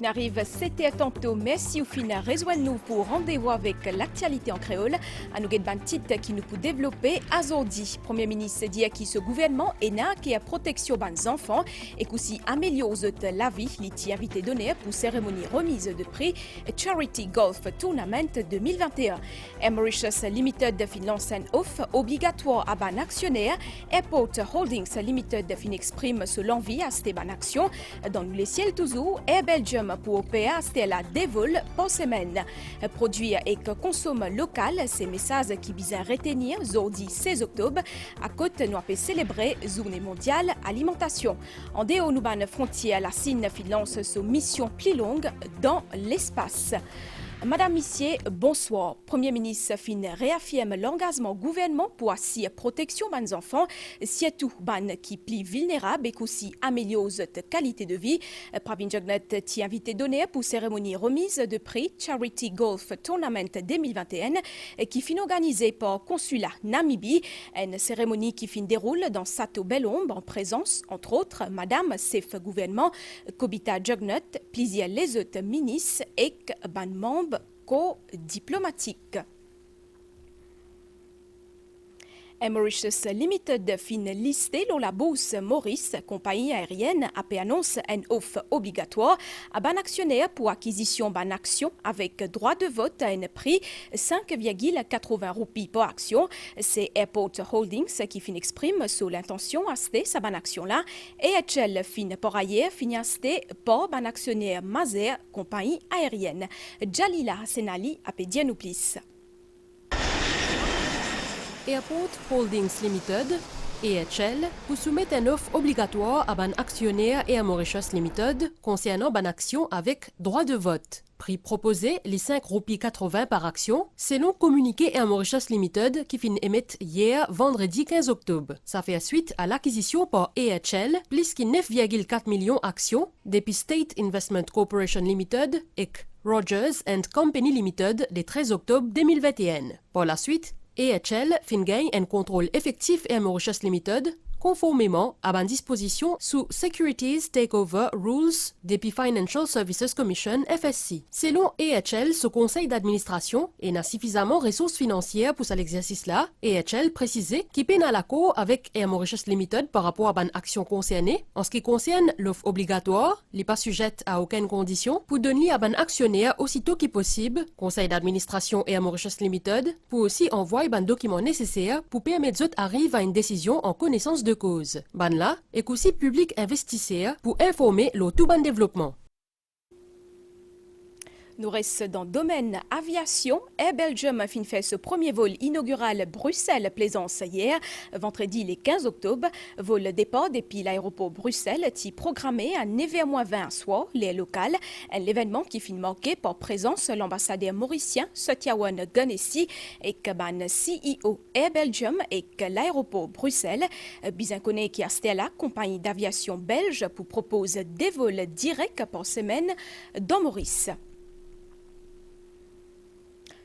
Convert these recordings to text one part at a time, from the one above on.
fin arrive, c'était tantôt. Merci au fin rejoignez-nous pour rendez-vous avec l'actualité en créole. À nous ban titre qui nous peut développer aujourd'hui. Premier ministre dit qui ce gouvernement est là qui a protection des enfants et qu'aussi améliore la vie. L'ITI invité donné pour cérémonie remise de prix Charity Golf Tournament 2021. Mauritius Limited fin lance un offre obligatoire à ban actionnaire. Airport Holdings Limited fin exprime son envie à cette ban action. Dans les ciels toujours, Air Belgium pour OPA, c'était la dévol par semaine. Produire et consomme local, ces messages qui visent à retenir jeudi 16 octobre, à côte nous avons célébré Journée mondiale alimentation. En dehors nous ban frontière, la Chine lance son mission plus longue dans l'espace. Madame Missier, bonsoir. Premier ministre fin réaffirme l'engagement gouvernement pour assurer protection des enfants, surtout ban qui pli vulnérables et aussi améliore la qualité de vie. Pravin Jugnut t'y invité donné pour cérémonie remise de prix Charity Golf Tournament 2021 qui fin organisée par Consulat Namibie. Une cérémonie qui fin déroule dans Sato Belombe en présence, entre autres, Madame chef gouvernement Kobita Jugnut, plusieurs les autres ministres et ban membres co-diplomatique. Mauritius Limited fin listé dans la bourse Maurice, compagnie aérienne, a annonce une offre obligatoire à ban actionnaire pour acquisition ban action avec droit de vote à un prix 5,80 roupies par action. C'est Airport Holdings qui fin exprime sur l'intention acheter sa ban action là et HL fin par ailleurs fin acheter par ban actionnaire Mazer, compagnie aérienne. Jalila Senali a pédié nous plus. Airport Holdings Limited, AHL, pour soumettre une offre obligatoire à ban actionnaire et à Mauritius Limited concernant ban action avec droit de vote. Prix proposé, les 5 roupies 80 par action, selon communiqué à Mauritius Limited qui fin émettre hier, vendredi 15 octobre. Ça fait suite à l'acquisition par AHL, plus que 9,4 millions d'actions, depuis State Investment Corporation Limited et Rogers and Company Limited le 13 octobre 2021. Par la suite, AHL fin gagne un contrôle effectif et Mauritius Limited conformément à la disposition sous Securities Takeover Rules depuis Financial Services Commission FSC. Selon AHL, ce conseil d'administration n'a suffisamment de ressources financières pour cet exercice-là. AHL précisait qu'il peine à l'accord avec Air Mauritius Limited par rapport à une action concernée. En ce qui concerne l'offre obligatoire, il n'est pas sujette à aucune condition pour donner à un actionnaire aussitôt que possible, conseil d'administration Air Mauritius Limited, pour aussi envoyer un document nécessaire pour permettre aux autres arrivent à une décision en connaissance de cause. Ban là est aussi public investisseur pour informer le tout ban développement. Nous restons dans le domaine aviation. Air Belgium a fait ce premier vol inaugural Bruxelles-Plaisance hier, vendredi le 15 octobre. Vol départ depuis l'aéroport Bruxelles qui programmé à 9h20 soir, les locales. L'événement qui fin marqué par présence l'ambassadeur mauricien Sotyawan Gunessi et ban CEO Air Belgium et l'aéroport Bruxelles. Bien connu qui a la compagnie d'aviation belge pour proposer des vols directs par semaine dans Maurice.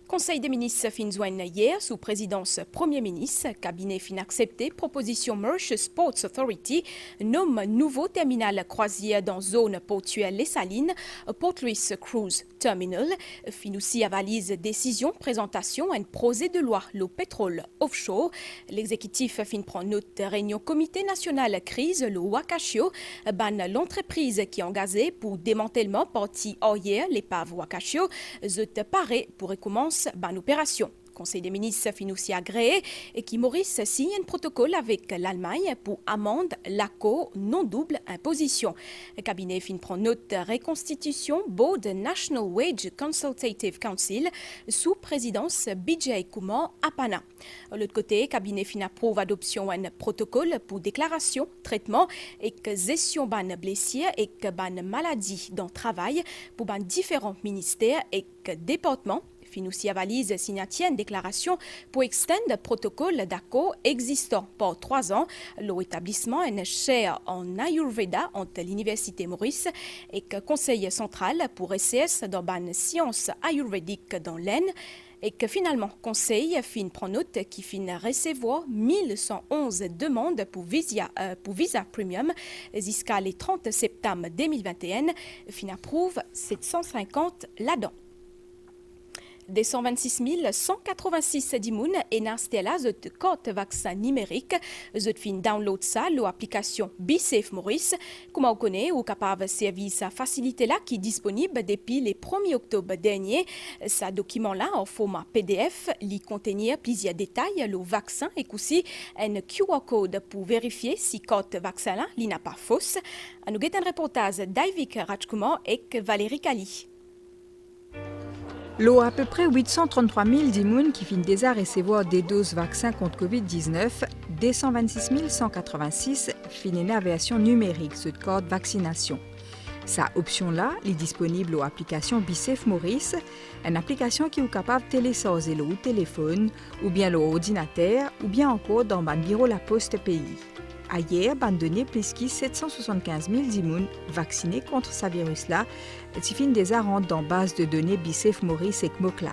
Conseil des ministres fin joint hier sous présidence Premier ministre. Cabinet fin accepté proposition Mauritius Ports Authority nomme nouveau terminal croisière dans zone portuaire Les Salines, Port Louis Cruise Terminal. Fin aussi avalise décision présentation un projet de loi le pétrole offshore. L'exécutif fin prend note réunion comité national crise le Wakashio ban l'entreprise qui est engagée pour démantèlement parti hier l'épave Wakashio zut paraît pour recommencer ban opération. Conseil des ministres fin aussi agréé et qui Maurice signe un protocole avec l'Allemagne pour amende l'accord non double imposition. Le cabinet fin prend note reconstitution Board National Wage Consultative Council sous présidence BJ Kumar Apana. De l'autre côté, cabinet fin approuve adoption un protocole pour déclaration, traitement et gestion ban blessure et ban maladie dans le travail pour ban différents ministères et départements. Fin aussi avalise signatienne déclaration pour extendre protocole d'accord existant pour 3 ans. L'établissement est chaire en Ayurveda entre l'Université Maurice et le Conseil central pour ECS dans ban sciences ayurvédiques dans l'Aisne. Et que finalement, Conseil fin prend note qui fin recevoir 1111 demandes pour visa Premium jusqu'à le 30 septembre 2021, fin approuve 750 là-dedans. Des 126 186 dimoun et n'installa zot code vaccin numérique, zot fin download ça l'application BeSafe Maurice, comme on connaît ou capable service à faciliter là qui est disponible depuis le 1er octobre dernier. Ce document là en format PDF, li contenir plusieurs détails le vaccin et aussi un QR code pour vérifier si code vaccin là li n'a pas fausse. À nous un reportage d'Aivik Rajkumar et Valérie Kali. L'eau à peu près 833 000 dimoun qui finissent déjà recevoir des doses vaccins contre Covid-19, des 126 186 finissent la version numérique de code vaccination. Sa option-là est disponible aux applications BeSafe Maurice, une application qui est capable de télécharger le téléphone, ou bien l'ordinateur, ou bien encore dans le bureau La Poste pays. Hier, ban donné plus de 775 000 dimoun vaccinés contre ce virus-là, qui finissent déjà rentrent dans la base de données BeSafe Maurice et CmoCloud.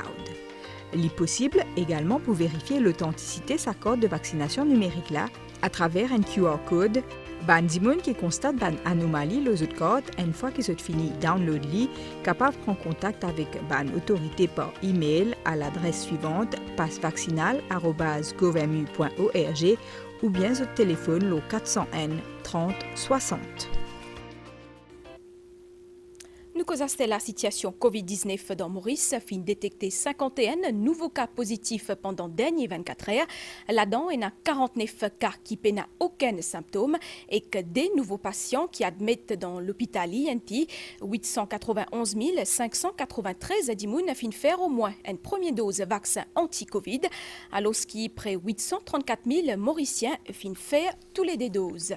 Il est possible également pour vérifier l'authenticité de sa code de vaccination numérique là à travers un QR code. Ban dimoun qui constate ban anomalie le autres code une fois qu'ils ont fini download li, capable de prendre contact avec ban autorité par email à l'adresse suivante passevaccinal@govmu.org ou bien au téléphone le 401 30 60. Nous causons la situation Covid-19 dans Maurice, fin détecté 51 nouveaux cas positifs pendant les dernières 24 heures. Là-dedans, il y a 49 cas qui n'ont aucun symptôme et que des nouveaux patients qui admettent dans l'hôpital INT, 891 593 dimoun fin faire au moins une première dose vaccin anti-Covid, alors qu'il près 834 000 Mauriciens fin faire tous les deux doses.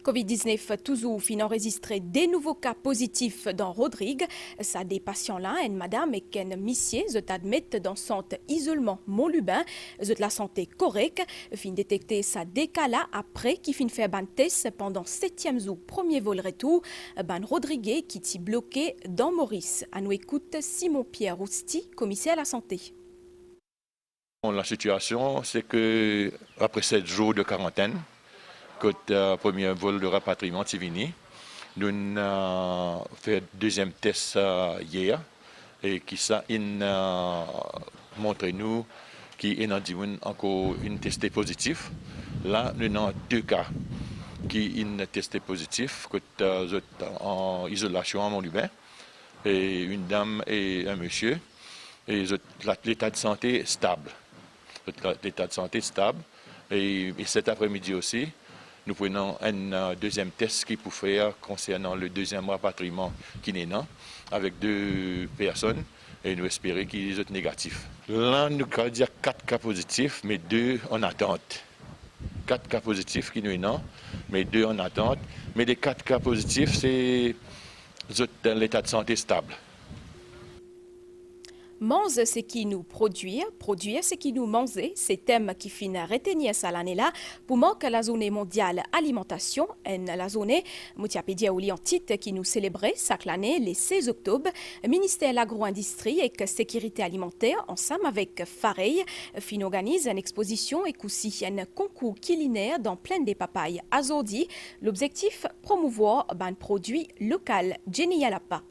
Covid-19 toujours fin enregistré des nouveaux cas positifs dans Rodrigue. Ça des patients là, une madame et un monsieur, zot admettent dans centre isolement Montlubin, zot la santé correcte, fin détecté ça des cas là après qui fin fait ban test pendant 7e jour premier vol retour, ban Rodrigue qui t'y bloqué dans Maurice. À nous écoute Simon Pierre Rousti, commissaire à la santé. La situation, c'est que après 7 jours de quarantaine, quand le premier vol de rapatriement est fini, nous avons fait le deuxième test hier et qui ça montre nous qu'il y a encore une testé positif. Là, nous avons 2 cas qui ont testé positif en isolation à Montlubin, et une dame et un monsieur. Et l'état de santé est stable. L'état de santé est stable. Et cet après-midi aussi, nous prenons un deuxième test qui pour faire concernant le deuxième rapatriement qui est là, avec 2 personnes, et nous espérons qu'ils sont négatifs. Là, nous avons dire 4 cas positifs, mais 2 en attente. 4 cas positifs qui nous sont là, mais 2 en attente. Mais les 4 cas positifs, c'est dans l'état de santé stable. Mange ce qui nous produire ce qui nous manger, c'est thème qui finit retenir ça l'année-là pour manquer la journée mondiale alimentation, la journée Moutiapédia ou en titre qui nous célébrait chaque année le 16 octobre. Ministère de l'Agro-Industrie et de Sécurité alimentaire, ensemble avec Fareil, fin organise une exposition et aussi un concours culinaire dans Plaine des Papayes à Zordi. L'objectif, promouvoir un produit local. Jenny Yalapa.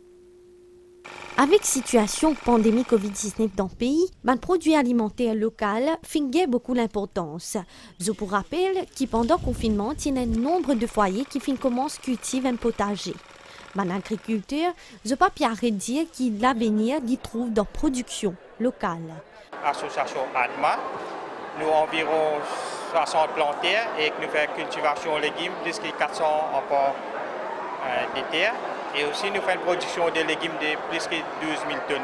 Avec situation pandémie Covid-19 dans le pays, le produit alimentaire local finit beaucoup l'importance. Je vous rappelle que pendant le confinement, il y a un nombre de foyers qui commencent à cultiver un potager. Les agriculteurs, je ne peux pas dire que l'avenir y trouve dans la production locale. Association ADMA, nous avons environ 60 plantaires et nous faisons cultivation de légumes, plus que 400 emplois de terre. Et aussi, nous faisons une production de légumes de plus que 12 000 tonnes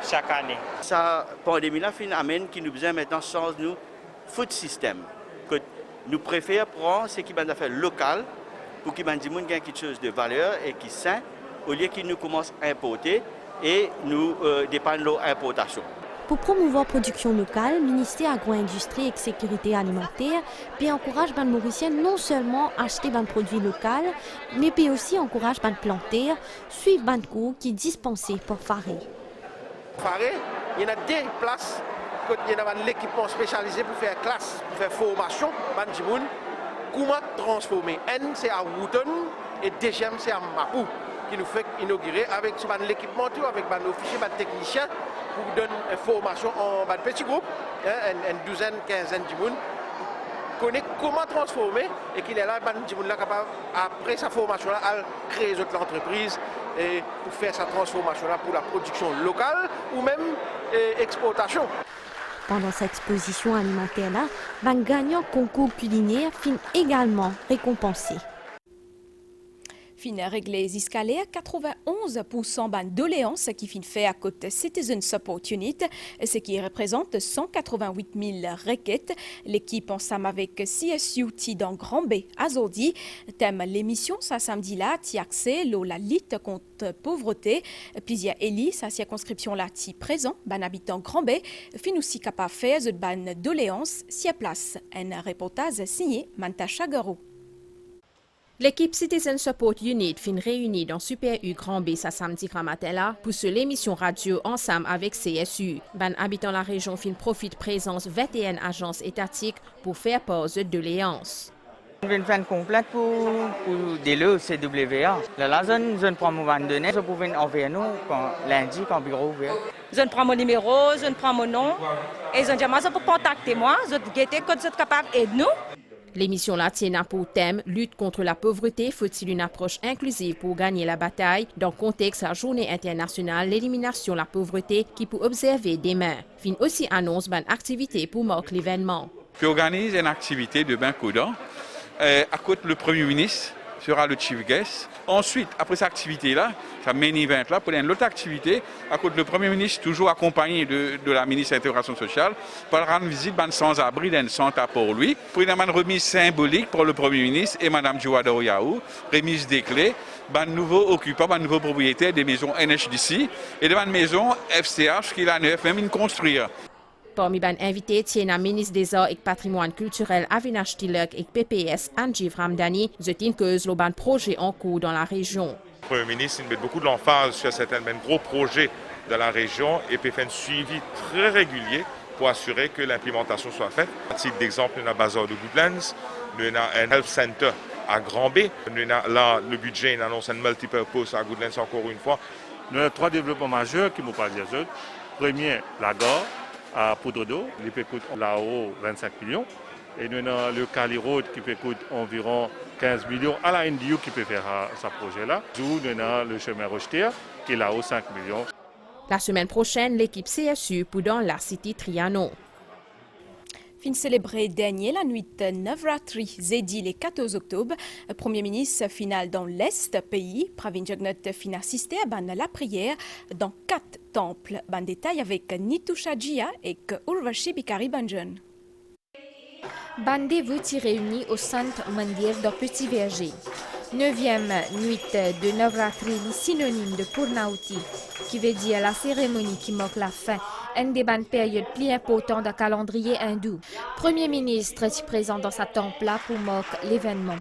chaque année. Sa pandémie-là amène qui nous besoin maintenant changer nous food system. Que nous préférons prendre ce qui va faire local pour que les gens aient quelque chose de valeur et qui est sain, au lieu qu'ils nous commencent à importer et nous dépendent de leur importation. Pour promouvoir la production locale, le ministère Agro-Industrie et Sécurité alimentaire peut encourager les Mauriciens non seulement à acheter des produits locaux, mais peut aussi encourager les plantaires à suivre les cours qui sont dispensés par Fareil. Il y en a des places, il y a l'équipement spécialisé pour faire classe, pour faire formation. Comment transformer? Un, c'est à Wooton et deuxième, c'est à Mapou, qui nous fait inaugurer avec l'équipement, avec nos officiers, nos techniciens, pour donner une formation en petit groupe, une douzaine, quinzaine de monde, connaît comment transformer et qu'il est là, capable, après sa formation, à créer l'entreprise et pour faire sa transformation pour la production locale ou même exportation. Pendant cette exposition alimentaire-là, un gagnant concours culinaire finit également récompensé. Fin réglé escalaires, 91% ban doléances qui fin fait à côté Citizen Support Unit, ce qui représente 188 000 requêtes. L'équipe ensemble avec CSUT dans Grand B à Zordi. Thème l'émission, ça samedi là, qui accès la lutte contre pauvreté. Plusieurs élus, sa circonscription là, qui présent, ban habitant Grand B, fin aussi capable de faire de ban doléances, si à place. Un reportage signé Manta Chagaro. L'équipe Citizen Support Unit fin réunie dans Super U Grand B ce samedi matin pour l'émission radio ensemble avec CSU. Ban habitant la région fin profite présence 21 agences étatiques pour faire pause de doléances. On vient faire une complète pour délai au CWA. La zone prend mon van données, je pouvais envoyer nous lundi quand le bureau ouvert. Je prends mon numéro, je prends mon nom et je dis pour contacter moi, je guette quand je suis capable d'aider nous. L'émission là tient pour thème lutte contre la pauvreté. Faut-il une approche inclusive pour gagner la bataille dans le contexte de la journée internationale l'élimination de la pauvreté qui peut observer demain. Fin aussi annonce une activité pour marquer l'événement. Puis organise une activité de bain coudant. À côté le Premier ministre sera le chief guest. Ensuite, après cette activité-là, ça main event là, pour une autre activité, à côté le Premier ministre, toujours accompagné de la ministre de l'Intégration sociale, pour rendre visite à sans-abri d'un centre pour lui, pour une remise symbolique pour le Premier ministre et Mme Djouada Oyaou, remise des clés, un nouveau occupant, un nouveau propriétaire des maisons NHDC et de une maison FCH qu'il a neuf même construire. Parmi les invités, tient la ministre des Arts et Patrimoine culturel Avinash Tilak et PPS Anjiv Ramdani, je tiens que le projet en cours dans la région. Le Premier ministre met beaucoup de l'emphase sur certains gros projets de la région et peut faire un suivi très régulier pour assurer que l'implémentation soit faite. À titre d'exemple, nous avons un bazar de Goodlands, nous avons un health center à Grand B, nous avons là le budget, nous annonce un multipurpose à Goodlands encore une fois. Nous avons 3 développements majeurs qui nous parlent des autres. Premier, la gare à Poudre d'eau, qui peut coûter là-haut 25 millions. Et nous avons le Cali Road qui peut coûter environ 15 millions à la NDU qui peut faire ce projet-là. Nous avons le chemin Rocheterre qui est là-haut 5 millions. La semaine prochaine, l'équipe CSU pour dans la City Trianon. Fin célébré dernier la nuit Navratri, Zedi le 14 octobre. Premier ministre final dans l'Est pays, Pravin Jugnauth fin assisté à la prière dans 4 temples. Ban détail avec Nitusha Jia et Urvashi Bikari Banjan. Bandez-vous réunis au Saint Mandir de Petit Verger. 9e nuit de Navratri, synonyme de Purnauti, qui veut dire la cérémonie qui marque la fin, une des périodes plus importantes du calendrier hindou. Premier ministre est présent dans sa temple-là pour marquer l'événement.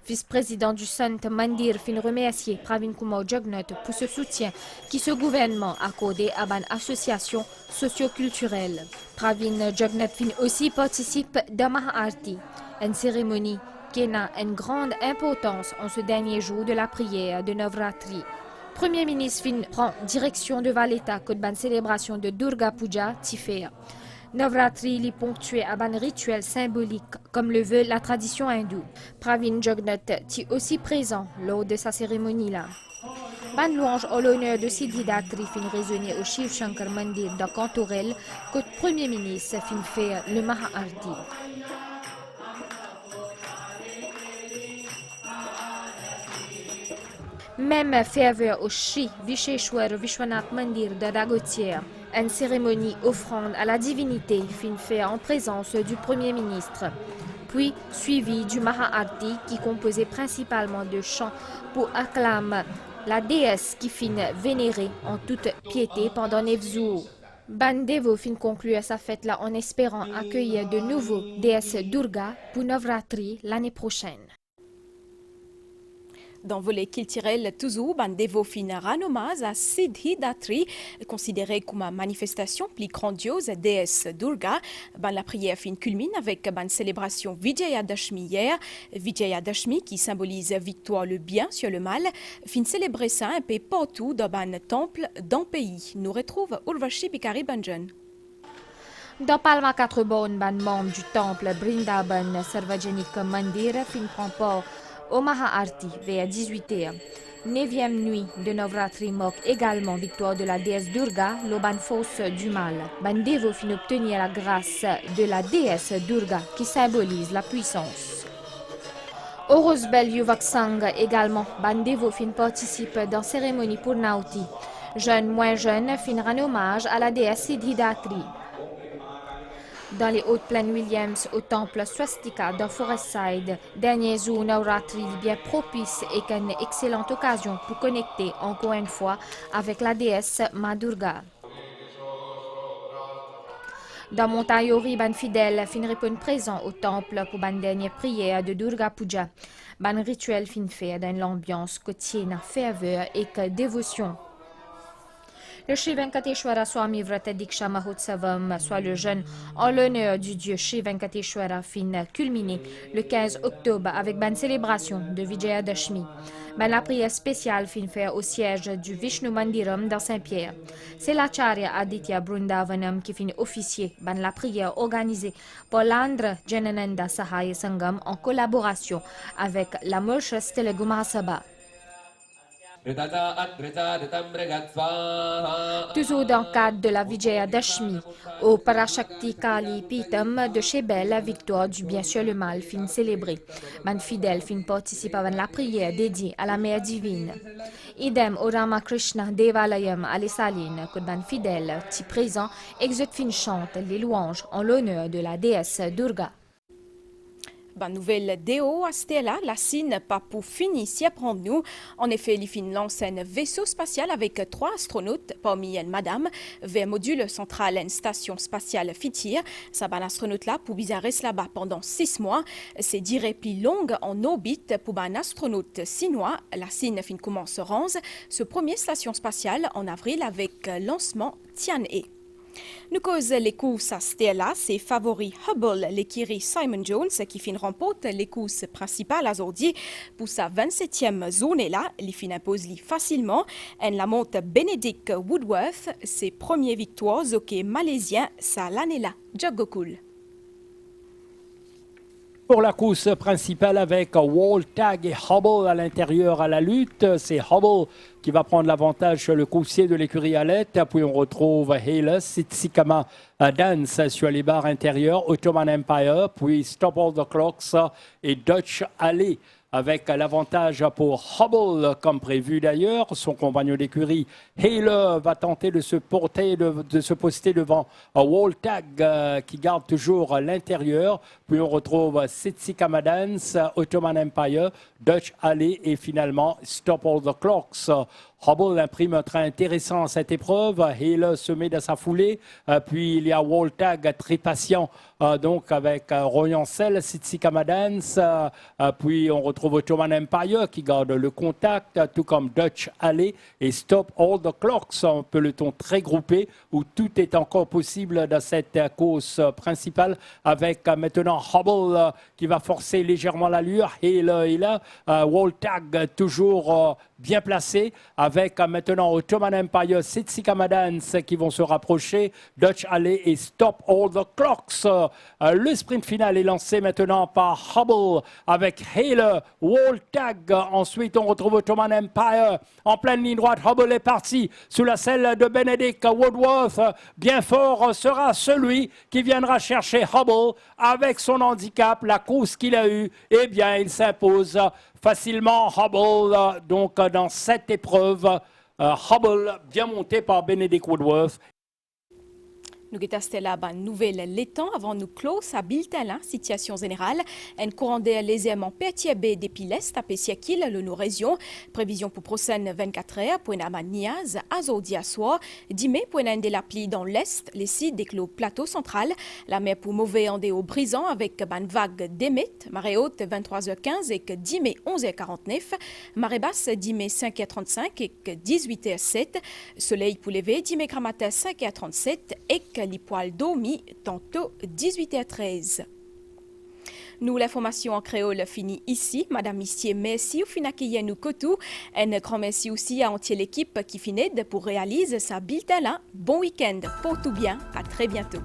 Vice-président du Saint Mandir fin remercier Pravin Kumar Jugnauth pour ce soutien qui ce gouvernement a accordé à une association socio-culturelle. Pravin Jugnauth fin aussi participe à Maha-Arti, une cérémonie qui a une grande importance en ce dernier jour de la prière de Navratri. Premier ministre fin prend direction de Valeta pour une célébration de Durga Puja Tifea. Navratri est ponctué à un rituel symbolique comme le veut la tradition hindoue. Pravin Jugnauth est aussi présent lors de sa cérémonie-là. Ban louange en l'honneur de Siddhidatri fin résonner au Shiv Shankar Mandir de Cantorel que le Premier ministre fin fait le Maha-Arti. Même ferveur au Shri Visheshwar Vishwanath Mandir de Dagotière, une cérémonie offrande à la divinité fin fait en présence du Premier ministre. Puis suivi du Maha-Arti qui composait principalement de chants pour acclamer la déesse qui fin vénérée en toute piété pendant 9 jours. Bandevo fin conclut sa fête là en espérant accueillir de nouveau déesse Durga pour Navratri l'année prochaine. Dans le volet culturel, toujours, ban dévot fin rend hommage à Siddhidatri, considéré comme une manifestation plus grandiose déesse Durga. Ban la prière fin culmine avec ban célébration Vijayadashmi hier. Vijayadashmi qui symbolise victoire le bien sur le mal. Fin célébrer ça un peu partout dans ban temple dans le pays. Nous retrouve Urvashi Bikari Banjan. Dans Palma 4 bonnes, ban membre du temple Brindaban Sarvajanik Mandir fin prend part au Maha-Arti vers 18h. 9e nuit de Navratri moque également victoire de la déesse Durga, l'Oban fausse du mal. Bandevo fin obtenir la grâce de la déesse Durga qui symbolise la puissance. Au Rosbel Yuvak Sang également, Bandevo fin participe dans cérémonie pour Nauti. Jeunes moins jeunes fin rend hommage à la déesse Siddhidatri. Dans les hautes plaines Williams, au temple Swastika dans Forestside, dernier jour Navratri bien propice et qu'une excellente occasion pour connecter encore une fois avec la déesse Ma Durga. Dans Montayori, ban fidèle fin répondre présent au temple pour ban dernière prière de Durga Puja. Ban rituel fin fait dans l'ambiance quotidienne, ferveur et que dévotion. Le Shri Venkateshwara Swami Vrata Diksha Mahotsavam, soit le jeûne en l'honneur du dieu Shri Venkateshwara, fin culminé le 15 octobre avec ban célébration de Vijayadashmi. Ban la prière spéciale fin faire au siège du Vishnu Mandiram dans Saint-Pierre. C'est l'Acharya Aditya Brundavanam qui fin officier ban la prière organisée par l'Andhra Janananda Sahaya Sangam en collaboration avec la Mauritius Telugu Mahasabha. Toujours dans le cadre de la Vijayadashmi, au Parashakti Kali Pitam de Chebel, la victoire du bien sur le mal fin célébrée. Man fidèle fin participe à la prière dédiée à la mère divine. Idem au Ramakrishna Devalayam à l'Essaline, que ban fidèle, ti présent, exote fin chante les louanges en l'honneur de la déesse Durga. Ban nouvelle déo à Stella, la Chine pas pour finir si apprendre nous. En effet, les fin lance un vaisseau spatial avec 3 astronautes, parmi elles madame, vers module central une station spatiale Fitir. Ça ban astronaute là pour bizarre rester là-bas pendant 6 mois. C'est durée plus longue en orbite pour ban astronaute chinois. La Chine fin commence range ce premier station spatiale en avril avec lancement Tianhe. Nous cause les courses à Stella, c'est favori Hubble, l'écurie Simon Jones qui fin remporte les courses principales aujourd'hui pour sa 27e zone là, les fin impose facilement. En la monte Benedict Woodworth, ses premières victoires hockey malaisien, ça l'année là, Jogokul. Pour la course principale avec Wall Tag et Hubble à l'intérieur à la lutte, c'est Hubble qui va prendre l'avantage sur le coursier de l'écurie Alette. Puis on retrouve Hayles, Sitsikama Dance sur les barres intérieures, Ottoman Empire, puis Stop All the Clocks et Dutch Alley avec l'avantage pour Hubble comme prévu d'ailleurs. Son compagnon d'écurie Hale va tenter de se poster devant Wall Tag qui garde toujours l'intérieur. Puis on retrouve Sitsikama Dance, Ottoman Empire, Dutch Alley et finalement Stop All the Clocks. Hubble imprime un train intéressant à cette épreuve. Hale se met dans sa foulée. Puis il y a Wall Tag très patient donc avec Royancel, Sitsikama Dance. Puis on retrouve Ottoman Empire qui garde le contact, tout comme Dutch Alley et Stop All the Clocks. Un peloton très groupé où tout est encore possible dans cette course principale avec maintenant Hubble qui va forcer légèrement l'allure. Hale est là. Wall Tag toujours bien placé avec maintenant Ottoman Empire, Sitsikama Dance qui vont se rapprocher, Dutch Alley et Stop All the Clocks. Le sprint final est lancé maintenant par Hubble avec Hale, Wall Tag. Ensuite, on retrouve Ottoman Empire en pleine ligne droite. Hubble est parti sous la selle de Benedict Woodworth. Bien fort sera celui qui viendra chercher Hubble avec son handicap, la course qu'il a eue. Eh bien, il s'impose facilement Hubble, donc dans cette épreuve, Hubble bien monté par Benedict Woodworth. Nous avons là une nouvelle l'étang avant nous clore sa bulletin là, situation générale. Un courant d'air légèrement perturbé depuis l'est à Pessiakil, le nos régions. Prévision pour prochaine 24 heures pour une Niaz, Azordi à soir. 10 mai pour une de la pluie dans l'est, les sites des plateau central. La mer pour mauvais en déo brisant avec une vague d'émet. Marée haute 23h15 et que 10 mai 11h49. Marée basse 10 mai 5h35 et que 18h07. Soleil pour lever 10 mai matin 5h37 et que les poils dormis tantôt 18h13. Nous, l'information en créole finit ici. Madame Missier, merci au fin accueillir nous kotou. Un grand merci aussi à entière l'équipe qui finit pour réaliser sa bulletin là. Bon week-end pour tout bien. À très bientôt.